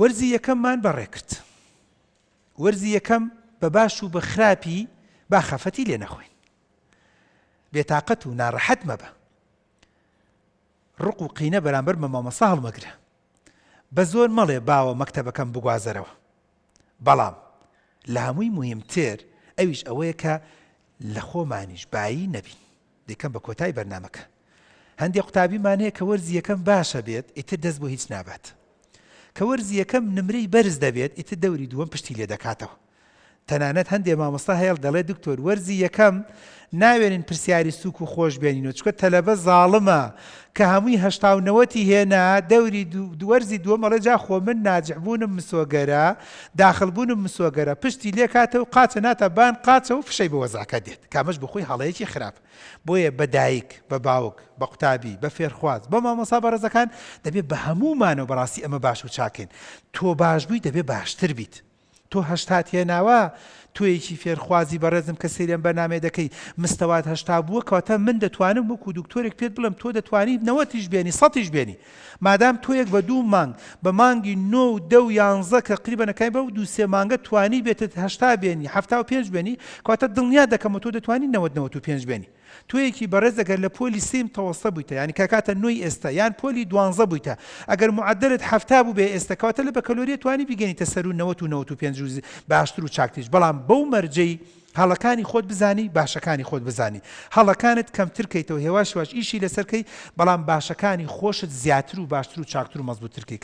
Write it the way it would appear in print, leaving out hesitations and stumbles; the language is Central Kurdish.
وەرزی یەکەممان بەڕێ کرد. وەرزی یەکەم بە باش و بە خراپی با خەفەتی لێ نەخۆین. بێتاقەت و ناڕەحەت مەبە. ڕق و قینە بەرامبەر بە مامۆستا هەڵمەگرە. بە زۆر مەڵێ باوە مەکتەبەکەم بگوازەرەوە. بەڵام لە هەمووی مهمتر ئەویش ئەوەیە کە لە خۆمانیش بایی نەبین. دەکەم بە کۆتایی بەرنامەکە. هەندێک قوتابیمان هەیە کە وەرزی یەکەم باشە بێت، ئیتر دەست بۆ هیچ نابات. کە وەرزی یەکەم نمرەی بەرز دەبێت، ئیتر دەوری دووەم پشتی لێ دەکاتەوە. تەنانەت هەندێک مامۆستا هەیە دەڵێ دکتۆر وەرزی یەکەم ناوێنن پرسیاری سووک و خۆش بێنینەوە، چونکە تەلەبە زاڵمە کە هەمووی 89 هێنا دەوری وەرزی دووەم ئەڵێ جا خۆ من ناجحبوونم مسۆگەرە، داخلبوونم مسۆگەرە، پشتی لێ کاتەوە قاچە ناتە بان قاچە و فشەی بە وەزاکە دێت. کامەش بخۆی هەڵەیەکی خراپ. بۆیە بە دایک، بە باوک، بە قوتابی، بە فێرخواز، بە مامۆستا بەڕێزەکان دەبێت بە هەموومانەوە بەڕاستی ئەمە باش و چاکەین. تۆ باشبووی دەبێت باشتر بیت. تۆ 80 هێناوە، تۆیەکی فێرخوازی بەڕێزم کە سەیرم بەنامێ دەکەی مستەوات 80 بووە کەواتە من دەتوانم وەکو دکتۆرێک پێت بڵێم تۆ دەتوانی 90 بێنی 100 بێنی. مادام تۆیەک بە 2 مانگ بە مانگی 9 و 10 و 11 کە قریبەنەکەی بە 2-3 مانگە توانی بێتت 80 بێنی 75 بێنی کەواتە دڵنیا دەکەمەوە تۆ دەتوانی 90-95 بێنی. تویەکی بەڕێز ئەگەر لە پۆلی 3 تەوەسە بوویتە، یعنی کاکاتە 9 ئێستا یان پۆلی 12 بوویتە، ئەگەر معدلت 70 بوو بێ ئێستا کەواتە لە بەکەلۆریە توانی بیگەنیتە سەر و 90-95 باشتر و چاکتیش. بەڵام بەو مەرجەی هەڵەکانی خۆت بزانی، باشەکانی خۆت بزانی. هەڵەکانت کەمتر کەیتەوە، هێواش واش ئیشی لەسەرکەی، بەڵام باشەکانی خۆشت زیاتر و باشتر و چاکتر و مەزبووتتر کەی.